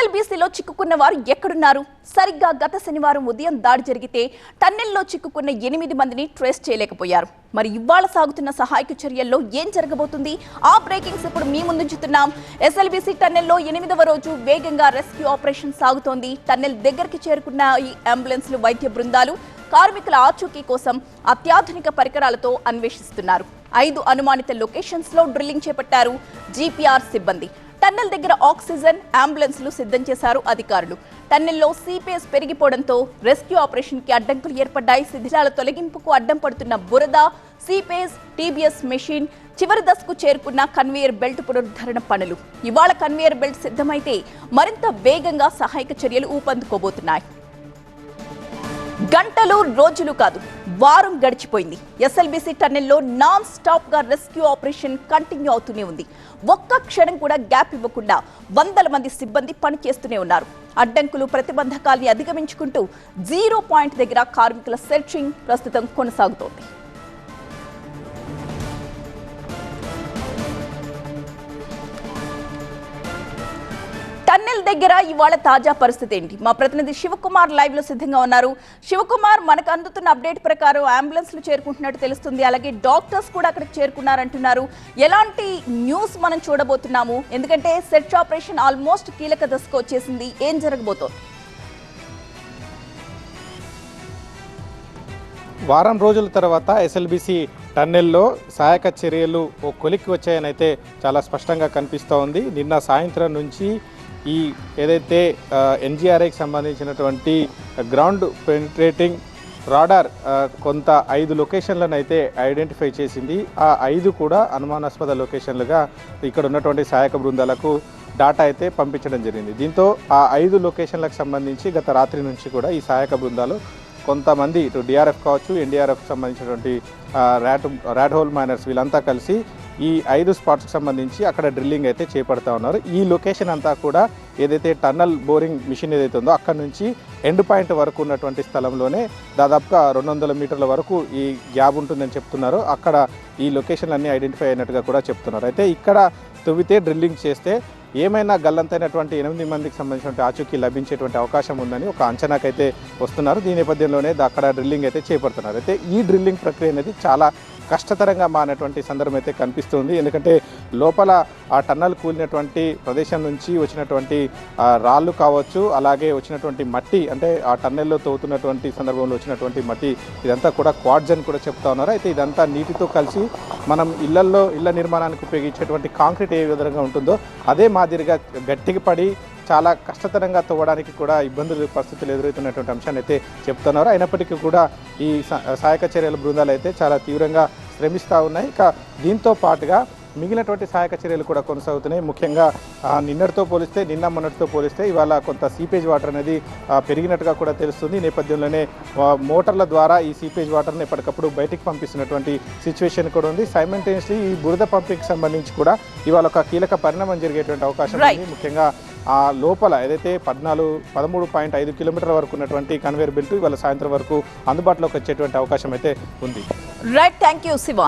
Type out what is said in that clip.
ఎస్ఎల్బీసీలో చిక్కుకున్న వారు ఎక్కడున్నారు? సరిగ్గా గత శనివారం ఉదయం దాడి జరిగితే టన్నెల్లో చిక్కుకున్న 8 మందిని ట్రేస్ చేయలేకపోయారు. మరి ఇవాళ సాగుతున్న సహాయక చర్యల్లో ఏం జరగబోతుంది? ఆ బ్రేకింగ్స్ ఇప్పుడు మీ ముందుంచుతున్నాం. ఎస్ఎల్బీసీ టన్నెల్లో 8వ రోజు వేగంగా రెస్క్యూ ఆపరేషన్ సాగుతోంది. టన్నెల్ దగ్గరికి చేరుకున్న ఈ అంబులెన్స్లు, వైద్య బృందాలు కార్మికుల ఆచూకీ కోసం అత్యాధునిక పరికరాలతో అన్వేషిస్తున్నారు. 5 అనుమానిత లొకేషన్స్ లో డ్రిల్లింగ్ చేపట్టారు జీపీఆర్ సిబ్బంది. టన్నెల్ దగ్గర ఆక్సిజన్, అంబులెన్స్లు సిద్ధం చేశారు అధికారులు. టన్నెల్లో సీపేస్ పెరిగిపోవడంతో రెస్క్యూ ఆపరేషన్ కి అడ్డంకులు ఏర్పడ్డాయి. శిథిలాల తొలగింపుకు అడ్డం పడుతున్న బురద, సీపేస్, టీబీఎస్ మెషిన్, చివరి దశకు చేరుకున్న కన్వేయర్ బెల్ట్ పునరుద్ధరణ పనులు. ఇవాళ కన్వేయర్ బెల్ట్ సిద్ధమైతే మరింత వేగంగా సహాయక చర్యలు ఊపందుకోబోతున్నాయి. గంటలు, రోజులు కాదు, వారం గడిచిపోయింది. ఎస్ఎల్బీసీ టన్నెల్లో నాన్ స్టాప్ గా రెస్క్యూ ఆపరేషన్ కంటిన్యూ అవుతూనే ఉంది. ఒక్క క్షణం కూడా గ్యాప్ ఇవ్వకుండా వందల మంది సిబ్బంది పనిచేస్తూనే ఉన్నారు. అడ్డంకులు, ప్రతిబంధకాల్ని అధిగమించుకుంటూ 0 పాయింట్ దగ్గర కార్మికుల సెర్చింగ్ ప్రస్తుతం కొనసాగుతోంది. టన్నెల్ దగ్గర ఇవాళ తాజా పరిస్థితి ఏంటి? మా ప్రతినిధి శివకుమార్ లైవ్ లో సిద్ధంగా ఉన్నారు. శివకుమార్, మనకు అందుతున్న అప్డేట్ ప్రకారం అంబులెన్స్లు చేరుకుంటున్నట్టు తెలుస్తుంది. అలాగే డాక్టర్స్ కూడా అక్కడికి చేరుకున్నారంటున్నారు. ఎలాంటి న్యూస్ మనం చూడబోతున్నాము? ఎందుకంటే సెర్చ్ ఆపరేషన్ ఆల్మోస్ట్ కీలక దశకు వచ్చేసింది. ఏం జరగబోతోంది? వారం రోజుల తర్వాత ఎస్ఎల్బీసీ టన్నెల్లో సహాయక చర్యలు కొలిక్కి వచ్చాయని అయితే చాలా స్పష్టంగా కనిపిస్తూ ఉంది. నిన్న సాయంత్రం నుంచి ఈ ఏదైతే ఎన్జీఆర్ఐకి సంబంధించినటువంటి గ్రౌండ్ పెనిట్రేటింగ్ రాడార్ కొంత 5 లొకేషన్లను అయితే ఐడెంటిఫై చేసింది. ఆ 5 కూడా అనుమానాస్పద లొకేషన్లుగా ఇక్కడ ఉన్నటువంటి సహాయక బృందాలకు డాటా అయితే పంపించడం జరిగింది. దీంతో ఆ 5 లొకేషన్లకు సంబంధించి గత రాత్రి నుంచి కూడా ఈ సహాయక బృందాలు కొంతమంది ఇటు డిఆర్ఎఫ్ కావచ్చు, ఎన్డీఆర్ఎఫ్కి సంబంధించినటువంటి ర్యాడ్ హోల్ మైనర్స్ వీళ్ళంతా కలిసి ఈ 5 స్పాట్స్కి సంబంధించి అక్కడ డ్రిల్లింగ్ అయితే చేపడతా ఉన్నారు. ఈ లొకేషన్ అంతా కూడా ఏదైతే టన్నల్ బోరింగ్ మిషన్ ఏదైతే ఉందో అక్కడ నుంచి ఎండ్ పాయింట్ వరకు ఉన్నటువంటి స్థలంలోనే దాదాపుగా 200 మీటర్ల వరకు ఈ గ్యాప్ ఉంటుందని చెప్తున్నారు. అక్కడ ఈ లొకేషన్లన్నీ ఐడెంటిఫై అయినట్టుగా కూడా చెప్తున్నారు. అయితే ఇక్కడ తవ్వితే డ్రిల్లింగ్ చేస్తే ఏమైనా గల్లంతైనటువంటి 8 మందికి సంబంధించినటువంటి ఆచూకీ లభించేటువంటి అవకాశం ఉందని ఒక అంచనాకైతే వస్తున్నారు. దీని నేపథ్యంలోనే అక్కడ డ్రిల్లింగ్ అయితే చేపడుతున్నారు. అయితే ఈ డ్రిల్లింగ్ ప్రక్రియ అనేది చాలా కష్టతరంగా మారినటువంటి సందర్భం అయితే కనిపిస్తుంది. ఎందుకంటే లోపల ఆ టన్నల్ కూలినటువంటి ప్రదేశం నుంచి వచ్చినటువంటి రాళ్ళు కావచ్చు, అలాగే వచ్చినటువంటి మట్టి, అంటే ఆ టన్నెల్లో తవ్వుతున్నటువంటి సందర్భంలో వచ్చినటువంటి మట్టి, ఇదంతా కూడా క్వాడ్జ్ అని కూడా చెప్తా ఉన్నారు. అయితే ఇదంతా నీటితో కలిసి మనం ఇళ్ల నిర్మాణానికి ఉపయోగించేటువంటి కాంక్రీట్ ఏ విధంగా ఉంటుందో అదే మాదిరిగా గట్టిగా పడి చాలా కష్టతరంగా తవ్వడానికి కూడా ఇబ్బందులు, పరిస్థితులు ఎదురవుతున్నటువంటి అంశాన్ని అయితే చెప్తున్నారు. అయినప్పటికీ కూడా ఈ సహాయక చర్యల బృందాలు అయితే చాలా తీవ్రంగా శ్రమిస్తూ ఉన్నాయి. ఇక దీంతో పాటుగా మిగిలినటువంటి సహాయక చర్యలు కూడా కొనసాగుతున్నాయి. ముఖ్యంగా నిన్న మొన్నటితో పోలిస్తే ఇవాళ కొంత సీపేజ్ వాటర్ అనేది పెరిగినట్టుగా కూడా తెలుస్తుంది. ఈ నేపథ్యంలోనే మోటార్ల ద్వారా ఈ సీపేజ్ వాటర్ని ఎప్పటికప్పుడు బయటికి పంపిస్తున్నటువంటి సిచ్యువేషన్ కూడా ఉంది. సైమల్టేనియస్లీ ఈ బురద పంపింగ్కి సంబంధించి కూడా ఇవాళ ఒక కీలక పరిణామం జరిగేటువంటి అవకాశం ఉంది. ముఖ్యంగా ఆ లోపల ఏదైతే 13.5 కిలోమీటర్ల వరకు ఉన్నటువంటి కన్వేయర్ బెల్ట్ ఇవాళ సాయంత్రం వరకు అందుబాటులోకి వచ్చేటువంటి అవకాశం అయితే ఉంది. Right, thank you Shiva.